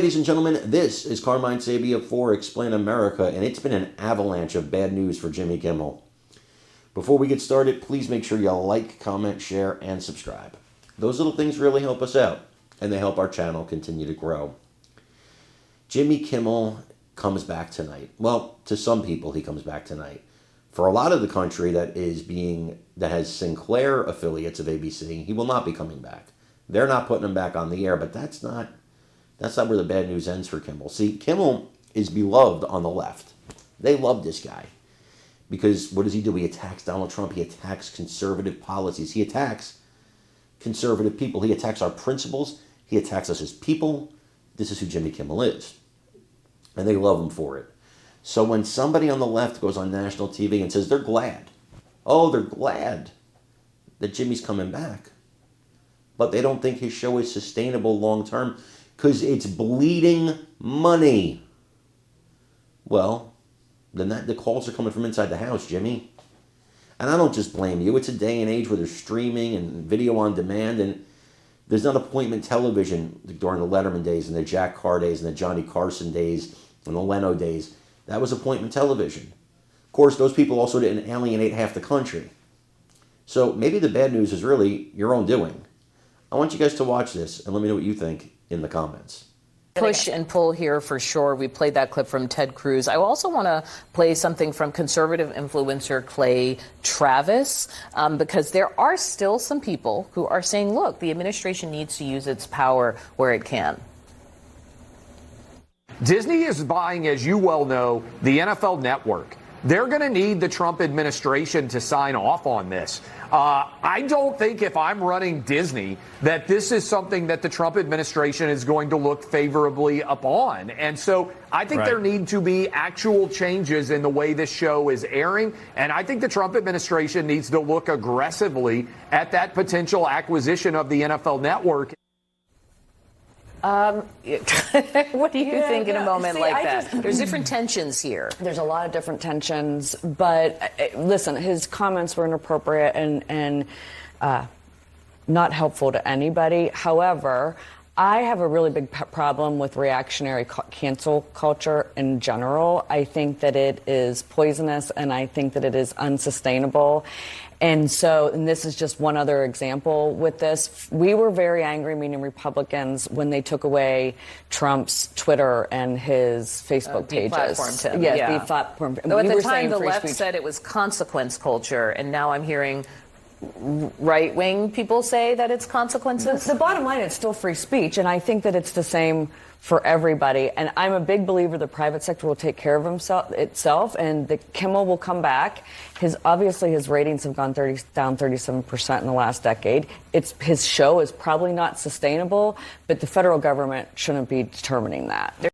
ladies and gentlemen, this is Carmine Sabia for Explain America, and it's been an avalanche of bad news for Jimmy Kimmel. Before we get started, please make sure you like, comment, share, and subscribe. Those little things really help us out, and they help our channel continue to grow. Jimmy Kimmel comes back tonight. Well, to some people, he comes back tonight. For a lot of the country that has Sinclair affiliates of ABC, he will not be coming back. They're not putting him back on the air, but that's not where the bad news ends for Kimmel. See, Kimmel is beloved on the left. They love this guy. Because what does he do? He attacks Donald Trump. He attacks conservative policies. He attacks conservative people. He attacks our principles. He attacks us as people. This is who Jimmy Kimmel is. And they love him for it. So when somebody on the left goes on national TV and says they're glad that Jimmy's coming back, but they don't think his show is sustainable long term because it's bleeding money, well, then the calls are coming from inside the house, Jimmy. And I don't just blame you. It's a day and age where there's streaming and video on demand, and there's not appointment television during the Letterman days and the Jack Carr days and the Johnny Carson days and the Leno days. That was appointment television. Of course, those people also didn't alienate half the country. So maybe the bad news is really your own doing. I want you guys to watch this and let me know what you think in the comments. Push and pull here for sure. We played that clip from Ted Cruz. I also want to play something from conservative influencer Clay Travis, because there are still some people who are saying, look, the administration needs to use its power where it can. Disney is buying, as you well know, the NFL Network. They're going to need the Trump administration to sign off on this. I don't think if I'm running Disney that this is something that the Trump administration is going to look favorably upon. And so I think there need to be actual changes in the way this show is airing. And I think the Trump administration needs to look aggressively at that potential acquisition of the NFL Network. What do you think in a moment like that? There's different tensions here. There's a lot of different tensions, but listen, his comments were inappropriate and not helpful to anybody. However, I have a really big problem with reactionary cancel culture in general. I think that it is poisonous, and I think that it is unsustainable. And this is just one other example with this. We were very angry, meaning Republicans, when they took away Trump's Twitter and his Facebook pages. Deplatformed him. Yes, deplatformed him. Though at the time, the left said it was consequence culture, and now I'm hearing right-wing people say that it's consequences. The bottom line, it's still free speech, and I think that it's the same for everybody. And I'm a big believer the private sector will take care of itself, and the Kimmel will come back. Obviously his ratings have gone down 37% in the last decade. His show is probably not sustainable, but the federal government shouldn't be determining that.